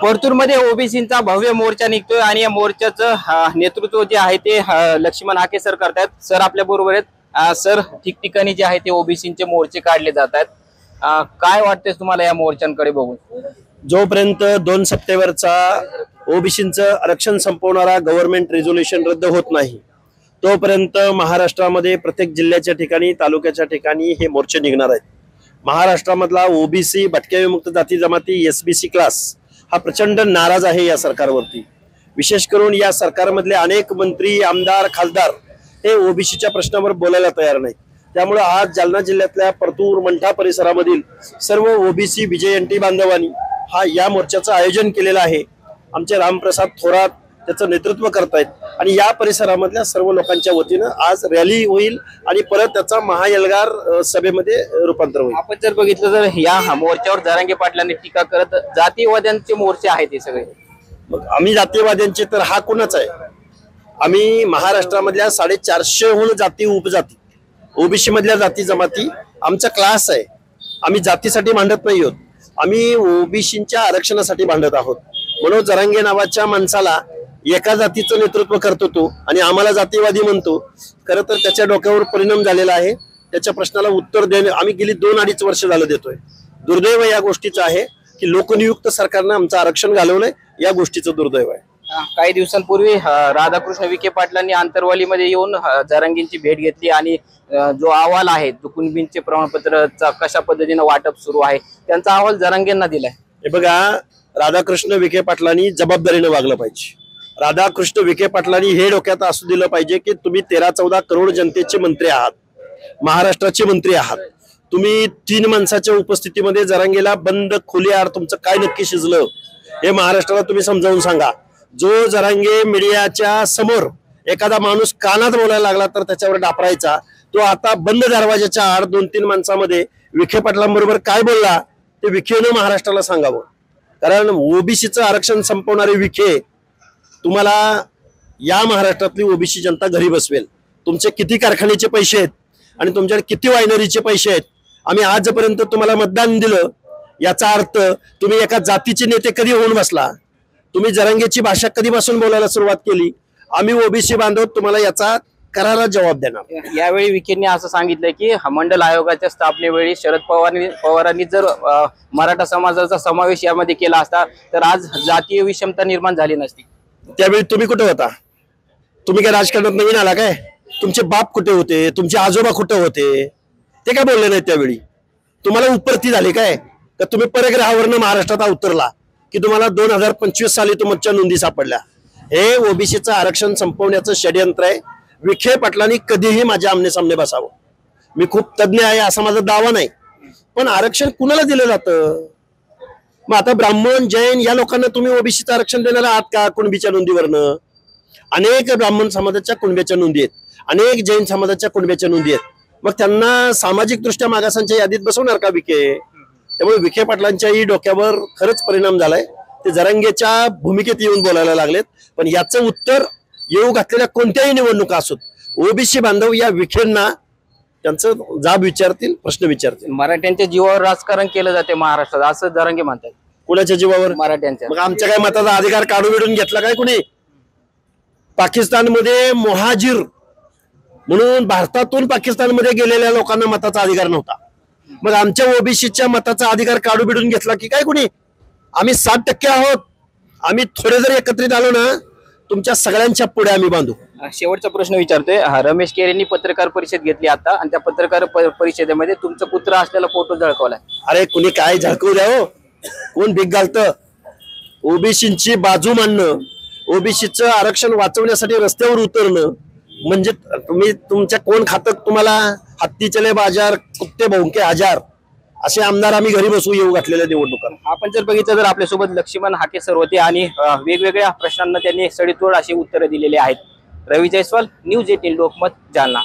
परतूरमध्ये ओबीसींचा भव्य मोर्चा निघतोय आणि या मोर्चाचं नेतृत्व जे आहे ते लक्ष्मण हाके सर करतायत। सर आपल्या बरोबर आहेत। सर, ठिकठिकाणी जे आहे ते ओबीसींचे मोर्चे काढले जात आहेत। काय वाटतंय तुम्हाला या मोर्चांकडे बघून? जोपर्यंत 2 सप्टेंबरचा ओबीसींचं आरक्षण संपवणारा गव्हर्नमेंट रेझोल्युशन रद्द होत नाही तोपर्यंत महाराष्ट्रामध्ये प्रत्येक जिल्ह्याच्या ठिकाणी तालुक्याच्या ठिकाणी हे मोर्चे निघणार आहेत। महाराष्ट्रामधला ओबीसी भटक्या विमुक्त जाती जमाती एसबीसी क्लास हा प्रचंड नाराज आहे या सरकारवरती। विशेष करून या सरकारमधले अनेक मंत्री आमदार खासदार हे ओबीसीच्या प्रश्नावर बोलायला तयार नाहीत। त्यामुळे आज जालना जिल्ह्यातल्या परतूर मंठा परिसरामधील सर्व ओबीसी बीजेएनटी बांधवांनी या मोर्चाचं आयोजन केलेलं आहे। आमचे रामप्रसाद थोरात त्याचं नेतृत्व करतायत आणि या परिसरामधल्या सर्व लोकांच्या वतीनं आज रॅली होईल आणि परत त्याचा महाएल्गार सभेमध्ये रूपांतर होईल। आपण जर बघितलं तर या मोर्चावर जरांगे पाटलांनी टीका करत जातीवाद्यांचे मोर्चे आहेत हे सगळे। मग आम्ही जातीवाद्यांचे तर हा कोणाच आहे? आम्ही महाराष्ट्रामधल्या 450हून जाती उपजाती ओबीसी मधल्या जाती जमाती आमचा क्लास आहे। आम्ही जातीसाठी भांडत नाही आहोत, आम्ही ओबीसींच्या आरक्षणासाठी भांडत आहोत। मनोज जरांगे नावाच्या माणसाला एका जातीचं नेतृत्व करतो तो आणि आम्हाला जातीवादी म्हणतो। खरं तर त्याच्या डोक्यावर परिणाम झालेला आहे। त्याच्या प्रश्नाला उत्तर देणे आम्ही गेली 2-2.5 वर्ष झालं देतोय। दुर्दैव या गोष्टीचं आहे की लोकनियुक्त सरकारनं आमचं आरक्षण घालवलंय, या गोष्टीचं दुर्दैव आहे। काही दिवसांपूर्वी राधाकृष्ण विखे पाटलांनी आंतरवालीमध्ये येऊन जरांगेंची भेट घेतली आणि जो अहवाल आहे जो कुणबींचे प्रमाणपत्राचा कशा पद्धतीने वाटप सुरू आहे त्यांचा अहवाल जरांगेंना दिलाय। हे बघा, राधाकृष्ण विखे पाटलांनी जबाबदारीने वागलं पाहिजे। राधाकृष्ण विखे पाटलांनी हे डोक्यात असू दिलं पाहिजे की तुम्ही 13-14 करोड जनतेचे मंत्री आहात, महाराष्ट्राचे मंत्री आहात। तुम्ही 3 माणसाच्या उपस्थितीमध्ये जरांगेला बंद खोलीआड तुमचं काय नक्की शिजलं हे महाराष्ट्राला तुम्ही समजावून सांगा। जो जरांगे मीडियाच्या समोर एखादा माणूस कानात बोलायला लागला तर त्याच्यावर डापरायचा, तो आता बंद दरवाजाच्या आड 2-3 माणसामध्ये विखे पाटलांबरोबर काय बोलला ते विखेनं महाराष्ट्राला सांगावं। कारण ओबीसीचं आरक्षण संपवणारे विखे तुम्हाला या महाराष्ट्रातली ओबीसी जनता घरी बसवेल। तुमचे किती कारखान्याचे पैसे आहेत आणि तुमच्याकडे किती वायनरीचे पैसे आहेत, आम्ही आजपर्यंत तुम्हाला मतदान दिलं, याचा अर्थ तुम्ही एका जातीचे नेते कधी होऊन बसला? तुम्ही जरांगेची भाषा कधीपासून बोलायला सुरुवात केली? आम्ही ओबीसी बांधव तुम्हाला याचा करारा जबाब देणार। यावेळी विखेंनी असं सांगितलंय की मंडल आयोगाच्या स्थापनेवेळी शरद पवारांनी जर मराठा समाजाचा समावेश यामध्ये केला असता तर आज जातीय विषमता निर्माण झाली नसती। त्यावेळी तुम्ही कुठे होता? तुम्ही काय राजकारणात नवीन आला काय? तुमचे बाप कुठे होते? तुमचे आजोबा कुठे होते? ते काय बोलले नाही त्यावेळी? तुम्हाला उपरती झाली काय? तर तुम्ही परग्रहावरनं महाराष्ट्रात अवतरला की तुम्हाला 2025 साली तुमच्या नोंदी सापडल्या? हे ओबीसीचं आरक्षण संपवण्याचं षडयंत्र आहे। विखे पाटलांनी कधीही माझ्या आमने-सामने बसावं। मी खूप तज्ञ आहे असा माझा दावा नाही, पण आरक्षण कुणाला दिलं जातं? मग आता ब्राह्मण जैन या लोकांना तुम्ही ओबीसीचं आरक्षण देणार आहात का? कुणबीच्या नोंदीवरनं अनेक ब्राह्मण समाजाच्या कुणब्याच्या नोंदी आहेत, अनेक जैन समाजाच्या कुणब्याच्या नोंदी आहेत। मग त्यांना सामाजिक दृष्ट्या मागासांच्या यादीत बसवणार का विखे? त्यामुळे विखे पाटलांच्याही डोक्यावर खरंच परिणाम झालाय। ते जरांगेच्या भूमिकेत येऊन बोलायला लागलेत, पण याचं उत्तर येऊ घातलेल्या कोणत्याही निवडणुका असोत ओबीसी बांधव या विखेंना त्यांचं जाब विचारतील, प्रश्न विचारतील। मराठ्यांच्या जीवावर राजकारण केलं जाते महाराष्ट्रात असं जरांगे म्हणतात। कुणाच्या जीवावर? मराठ्यांच्या। मग आमच्या काय मताचा अधिकार काढून घेतला काय कुणी? पाकिस्तानमध्ये मोहाजिर म्हणून भारतातून पाकिस्तानमध्ये गेलेल्या लोकांना मताचा अधिकार नव्हता, मग आमच्या ओबीसीच्या मताचा अधिकार काढून घेतला की काय कुणी? आम्ही 7% आहोत। आम्ही थोडे जर एकत्रित आलो ना तुमच्या सगळ्यांच्या पुढे आम्ही बांधू। शेवटचा प्रश्न विचारतोय। रमेश केरेंनी पत्रकार परिषद घेतली आता आणि त्या पत्रकार परिषदेमध्ये तुमचं पुत्र असलेला फोटो झळकवलाय। अरे कुणी काय झळकवू द्या हो, कोण भीक घालतं? ओबीसींची बाजू मांडणं, ओबीसीचं आरक्षण वाचवण्यासाठी रस्त्यावर उतरणं म्हणजे तुम्ही तुमच्या कोण खातं? तुम्हाला हत्ती चले बाजार कुत्ते भौंके हजार असे आमदार आम्ही घरी बसू येऊ घातलेल्या निवडणुका। आपण जर बघितलं तर आपल्यासोबत लक्ष्मण हाके सर होते आणि वेगवेगळ्या प्रश्नांना त्यांनी सडीतोड अशी उत्तरं दिलेली आहेत। रवी जयस्वाल, न्यूज 18 लोकमत, जालना।